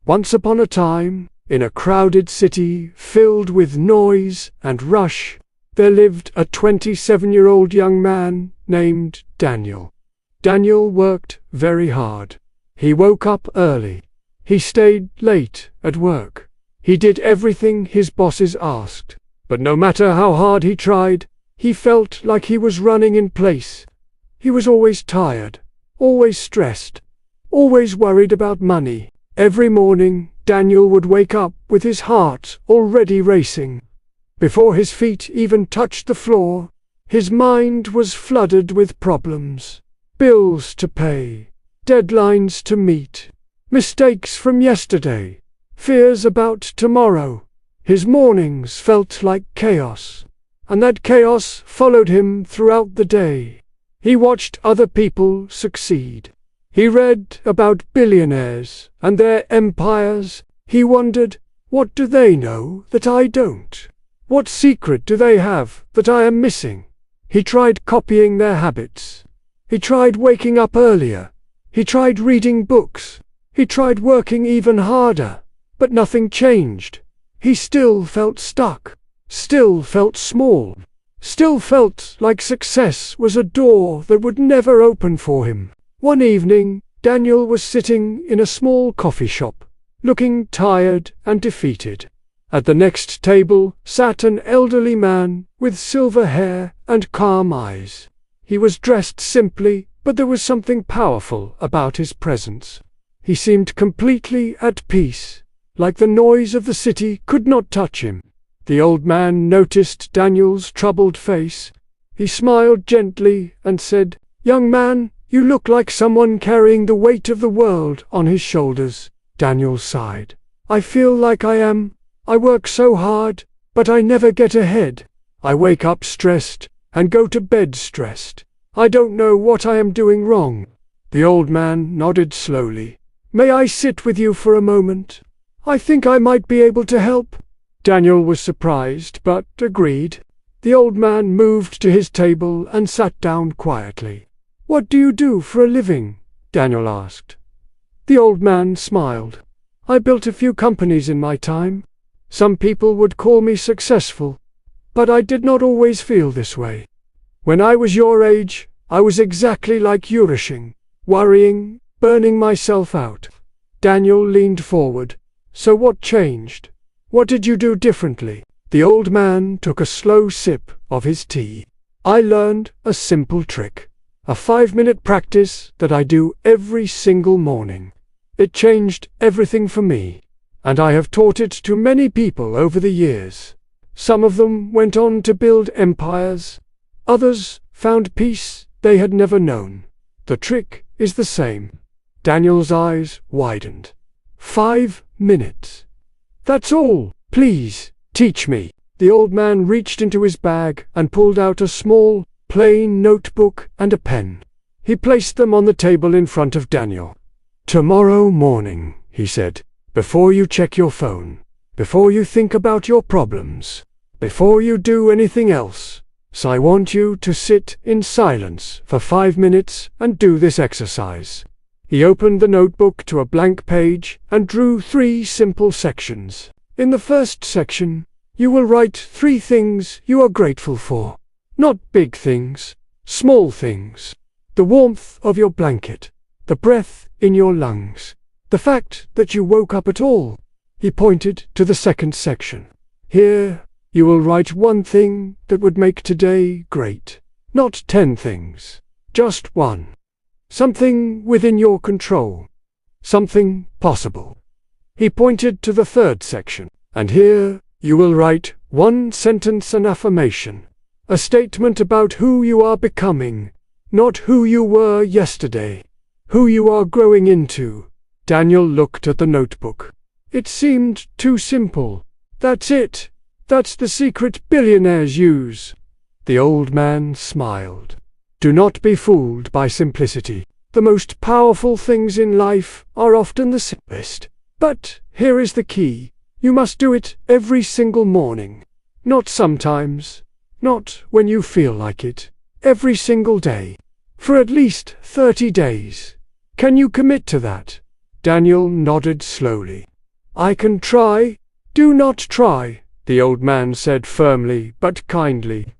Once upon a time, in a crowded city filled with noise and rush, there lived a 27-year-old young man named Daniel. Daniel worked very hard. He woke up early. He stayed late at work. He did everything his bosses asked. But no matter how hard he tried, he felt like he was running in place. He was always tired, always stressed, always worried about money. Every morning, Daniel would wake up with his heart already racing. Before his feet even touched the floor, his mind was flooded with problems. Bills to pay, deadlines to meet, mistakes from yesterday, fears about tomorrow. His mornings felt like chaos, and that chaos followed him throughout the day. He watched other people succeed. He read about billionaires and their empires. He wondered, what do they know that I don't? What secret do they have that I am missing? He tried copying their habits. He tried waking up earlier. He tried reading books. He tried working even harder. But nothing changed. He still felt stuck. Still felt small. Still felt like success was a door that would never open for him. One evening, Daniel was sitting in a small coffee shop, looking tired and defeated. At the next table sat an elderly man with silver hair and calm eyes. He was dressed simply, but there was something powerful about his presence. He seemed completely at peace, like the noise of the city could not touch him. The old man noticed Daniel's troubled face. He smiled gently and said, "Young man, you look like someone carrying the weight of the world on his shoulders." Daniel sighed. "I feel like I am. I work so hard, but I never get ahead. I wake up stressed and go to bed stressed. I don't know what I am doing wrong." The old man nodded slowly. "May I sit with you for a moment? I think I might be able to help." Daniel was surprised, but agreed. The old man moved to his table and sat down quietly. "What do you do for a living?" Daniel asked. The old man smiled. "I built a few companies in my time. Some people would call me successful, but I did not always feel this way. When I was your age, I was exactly like you, rushing, worrying, burning myself out." Daniel leaned forward. "So what changed? What did you do differently?" The old man took a slow sip of his tea. "I learned a simple trick. A 5-minute practice that I do every single morning. It changed everything for me, and I have taught it to many people over the years. Some of them went on to build empires. Others found peace they had never known. The trick is the same." Daniel's eyes widened. 5 minutes. "That's all. Please, teach me." The old man reached into his bag and pulled out a small, plain notebook and a pen. He placed them on the table in front of Daniel. "Tomorrow morning," he said, "before you check your phone, before you think about your problems, before you do anything else, so I want you to sit in silence for 5 minutes and do this exercise." He opened the notebook to a blank page and drew 3 simple sections. In the first section, you will write 3 things you are grateful for. Not big things, small things. The warmth of your blanket, the breath in your lungs, the fact that you woke up at all. He pointed to the second section. Here, you will write 1 thing that would make today great. Not 10 things, just 1. Something within your control. Something possible. He pointed to the third section. And here, you will write 1 sentence an affirmation. A statement about who you are becoming, not who you were yesterday. Who you are growing into. Daniel looked at the notebook. It seemed too simple. "That's it. That's the secret billionaires use." The old man smiled. "Do not be fooled by simplicity. The most powerful things in life are often the simplest. But here is the key. You must do it every single morning. Not sometimes. Not when you feel like it. Every single day. For at least 30 days. Can you commit to that?" Daniel nodded slowly. I can try. Do not try, the old man said firmly but kindly.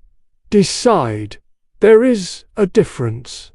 Decide. There is a difference.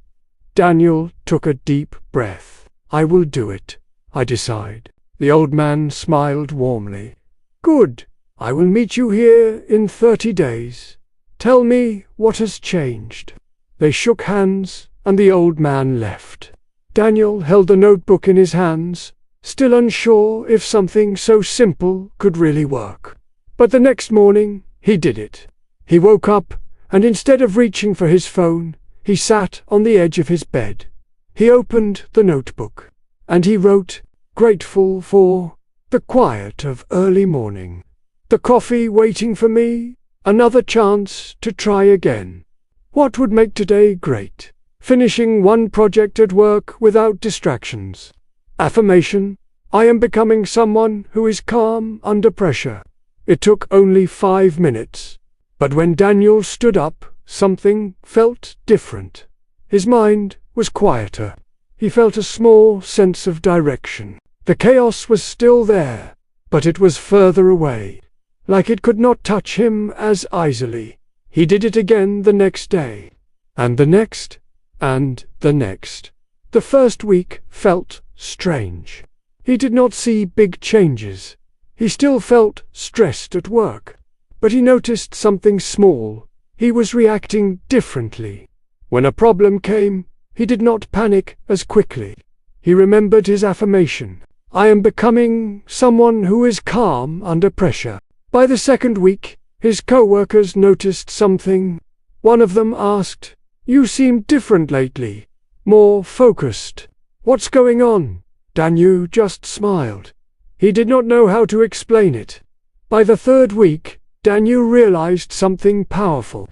Daniel took a deep breath. I will do it, I decide. The old man smiled warmly. Good. I will meet you here in 30 days. Tell me what has changed. They shook hands, and the old man left. Daniel held the notebook in his hands, still unsure if something so simple could really work. But the next morning, he did it. He woke up, and instead of reaching for his phone, he sat on the edge of his bed. He opened the notebook, and he wrote, grateful for the quiet of early morning, the coffee waiting for me, another chance to try again. What would make today great? Finishing one project at work without distractions. Affirmation, I am becoming someone who is calm under pressure. It took only 5 minutes. But when Daniel stood up, something felt different. His mind was quieter. He felt a small sense of direction. The chaos was still there, but it was further away, like it could not touch him as easily. He did it again the next day, and the next, and the next. The first week felt strange. He did not see big changes. He still felt stressed at work. But he noticed something small. He was reacting differently. When a problem came, he did not panic as quickly. He remembered his affirmation. I am becoming someone who is calm under pressure. By the second week, his co-workers noticed something. One of them asked, You seem different lately. More focused. What's going on? Daniel just smiled. He did not know how to explain it. By the third week, Daniel realized something powerful.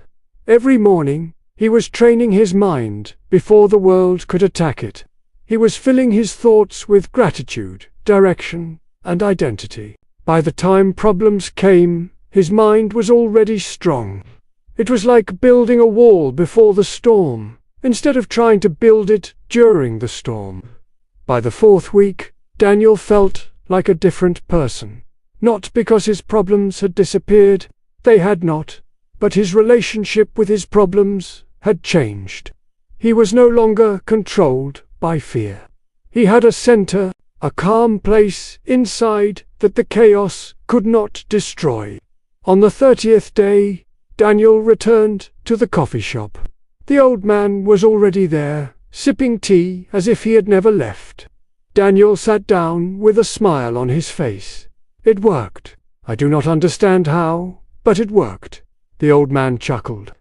Every morning, he was training his mind before the world could attack it. He was filling his thoughts with gratitude, direction, and identity. By the time problems came, his mind was already strong. It was like building a wall before the storm, instead of trying to build it during the storm. By the fourth week, Daniel felt like a different person. Not because his problems had disappeared, they had not, but his relationship with his problems had changed. He was no longer controlled by fear. He had a center, a calm place inside that the chaos could not destroy. On the 30th day, Daniel returned to the coffee shop. The old man was already there, sipping tea as if he had never left. Daniel sat down with a smile on his face. It worked. I do not understand how, but it worked. The old man chuckled.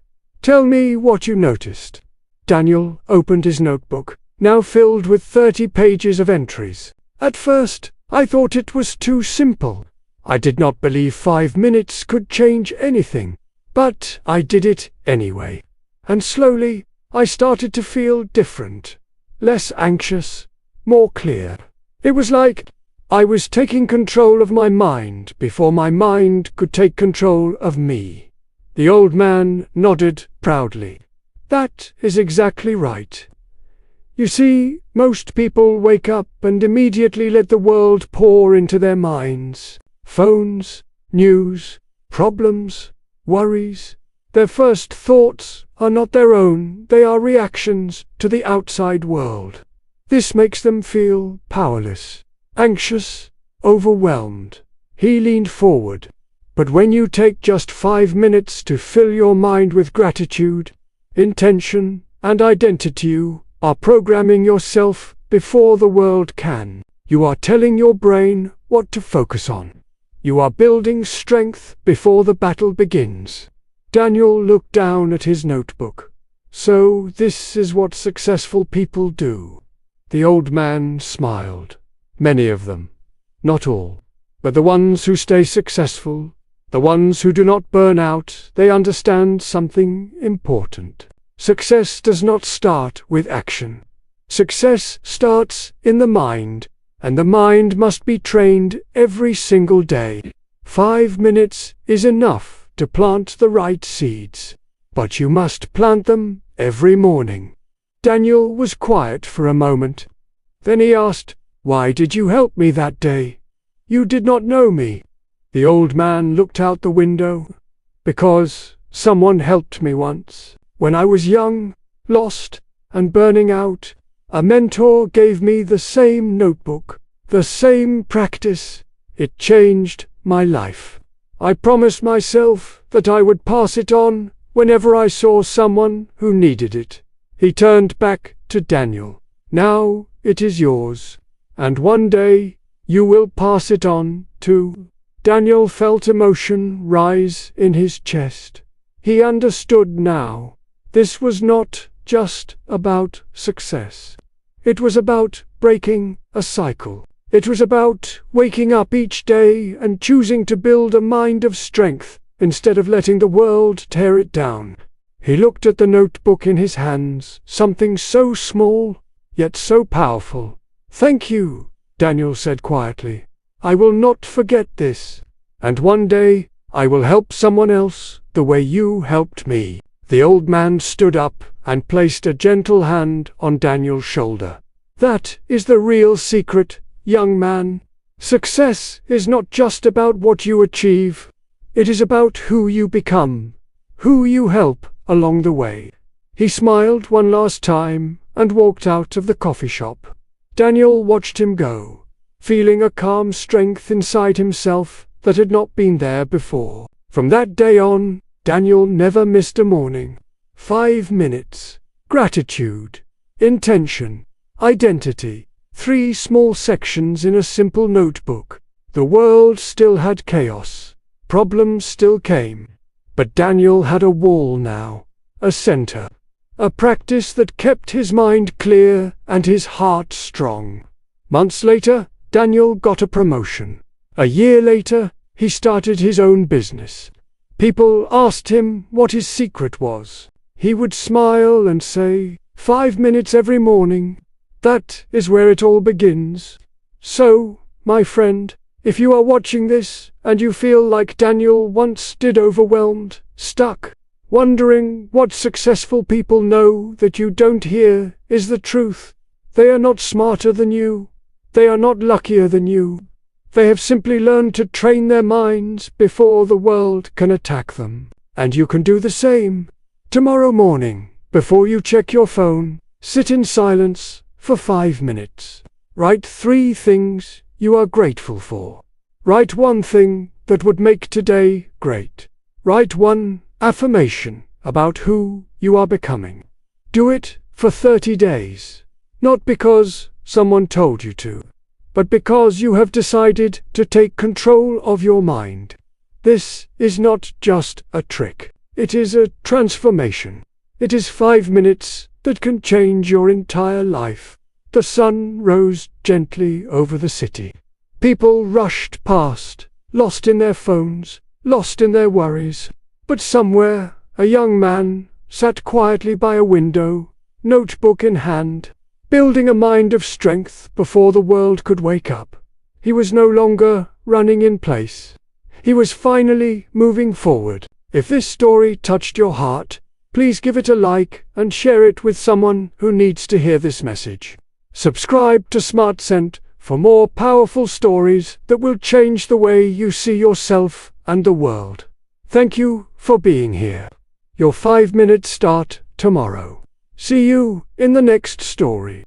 Tell me what you noticed. Daniel opened his notebook, now filled with 30 pages of entries. At first, I thought it was too simple. I did not believe 5 minutes could change anything. But I did it anyway. And slowly, I started to feel different. Less anxious, more clear. It was like I was taking control of my mind before my mind could take control of me. The old man nodded proudly. That is exactly right. You see, most people wake up and immediately let the world pour into their minds. Phones, news, problems, worries. Their first thoughts are not their own, they are reactions to the outside world. This makes them feel powerless, anxious, overwhelmed. He leaned forward. But when you take just 5 minutes to fill your mind with gratitude, intention, and identity, you are programming yourself before the world can. You are telling your brain what to focus on. You are building strength before the battle begins. Daniel looked down at his notebook. So this is what successful people do. The old man smiled. Many of them. Not all. But the ones who stay successful, the ones who do not burn out, they understand something important. Success does not start with action. Success starts in the mind, and the mind must be trained every single day. 5 minutes is enough to plant the right seeds, but you must plant them every morning. Daniel was quiet for a moment. Then he asked, Why did you help me that day? You did not know me." The old man looked out the window. "Because someone helped me once. When I was young, lost, and burning out, a mentor gave me the same notebook, the same practice. It changed my life. I promised myself that I would pass it on whenever I saw someone who needed it." He turned back to Daniel. "Now it is yours, and one day you will pass it on too." Daniel felt emotion rise in his chest. He understood now. This was not just about success. It was about breaking a cycle. It was about waking up each day and choosing to build a mind of strength instead of letting the world tear it down. He looked at the notebook in his hands, something so small, yet so powerful. "Thank you," Daniel said quietly. "I will not forget this. And one day, I will help someone else the way you helped me." The old man stood up and placed a gentle hand on Daniel's shoulder. "That is the real secret, young man. Success is not just about what you achieve. It is about who you become, who you help along the way." He smiled one last time and walked out of the coffee shop. Daniel watched him go, feeling a calm strength inside himself that had not been there before. From that day on, Daniel never missed a morning. 5 minutes. Gratitude. Intention. Identity. 3 small sections in a simple notebook. The world still had chaos. Problems still came. But Daniel had a wall now. A center. A practice that kept his mind clear and his heart strong. Months later, Daniel got a promotion. A year later, he started his own business. People asked him what his secret was. He would smile and say, 5 minutes every morning. That is where it all begins. So, my friend, if you are watching this and you feel like Daniel once did, overwhelmed, stuck, wondering what successful people know that you don't hear is the truth. They are not smarter than you. They are not luckier than you. They have simply learned to train their minds before the world can attack them. And you can do the same. Tomorrow morning, before you check your phone, sit in silence for 5 minutes. Write 3 things you are grateful for. Write 1 thing that would make today great. Write 1 affirmation about who you are becoming. Do it for 30 days. Not because someone told you to, but because you have decided to take control of your mind. This is not just a trick. It is a transformation. It is 5 minutes that can change your entire life. The sun rose gently over the city. People rushed past, lost in their phones, lost in their worries. But somewhere, a young man sat quietly by a window, notebook in hand, building a mind of strength before the world could wake up. He was no longer running in place. He was finally moving forward. If this story touched your heart, please give it a like and share it with someone who needs to hear this message. Subscribe to Smart Scent for more powerful stories that will change the way you see yourself and the world. Thank you for being here. Your 5 minutes start tomorrow. See you in the next story.